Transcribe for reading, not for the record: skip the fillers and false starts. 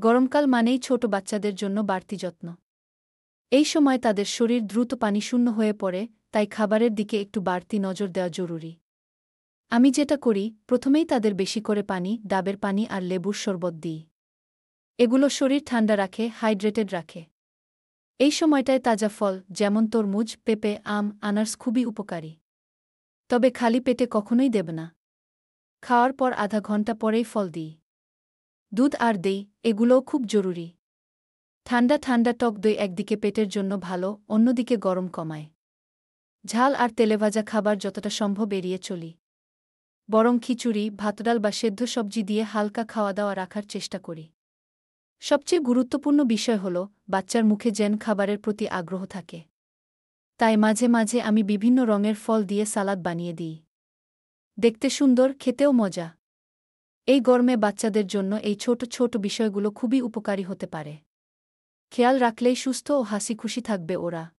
গরমকাল মানেই ছোট বাচ্চাদের জন্য বাড়তি যত্ন। এই সময় তাদের শরীর দ্রুত পানিশূন্য হয়ে পড়ে, তাই খাবারের দিকে একটু বাড়তি নজর দেওয়া জরুরি। আমি যেটা করি, প্রথমেই তাদের বেশি করে পানি, ডাবের পানি আর লেবুর শরবত দিই। এগুলো শরীর ঠান্ডা রাখে, হাইড্রেটেড রাখে। এই সময়টায় তাজা ফল যেমন তরমুজ, পেঁপে, আম, আনারস খুবই উপকারী। তবে খালি পেটে কখনোই দেব না। খাওয়ার পর আধা ঘন্টা পরেই ফল দিই। দুধ আর দই, এগুলোও খুব জরুরি। ঠান্ডা ঠান্ডা টক দই একদিকে পেটের জন্য ভালো, অন্যদিকে গরম কমায়। ঝাল আর তেলেভাজা খাবার যতটা সম্ভব এড়িয়ে চলি। বরং খিচুড়ি, ভাতডাল বা সেদ্ধ সবজি দিয়ে হালকা খাওয়া দাওয়া রাখার চেষ্টা করি। সবচেয়ে গুরুত্বপূর্ণ বিষয় হল বাচ্চার মুখে যেন খাবারের প্রতি আগ্রহ থাকে। তাই মাঝে মাঝে আমি বিভিন্ন রঙের ফল দিয়ে সালাদ বানিয়ে দিই। দেখতে সুন্দর, খেতেও মজা। এই গরমে বাচ্চাদের জন্য এই ছোট ছোট বিষয়গুলো খুবই উপকারী হতে পারে। খেয়াল রাখলেই সুস্থ ও হাসিখুশি থাকবে ওরা।